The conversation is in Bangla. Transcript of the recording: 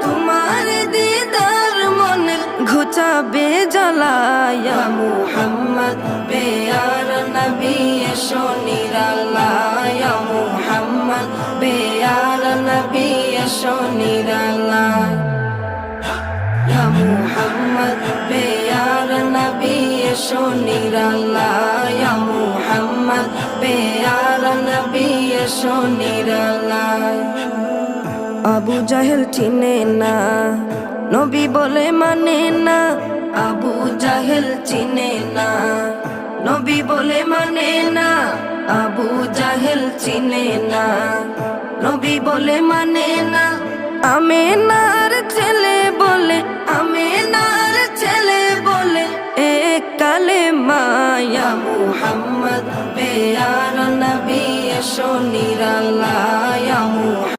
তোমার দিদার মনের ঘুচাবে জ্বালা ইয়া মুহাম্মদ পেয়ার নবী এসো নিরালা ইয়া মুহাম্মদ পেয়ার নবী এসো নিরালা ইয়া মুহাম্মদ পেয়ার নবী এসো নিরালা ইয়া মুহাম্মদ পেয়ার নবী এসো নিরালা আবু জাহেল চিনে না নবী বলে মানে না আবু জাহেল চিনে না নবী বলে মানে না আবু জাহেল চিনে না নবী বলে মানে না আমেনার ছেলে বলে আমেনার ছেলে বলে এক কালেমা ইয়া মুহাম্মদ পেয়ার নবী এসো নিরালা ইয়া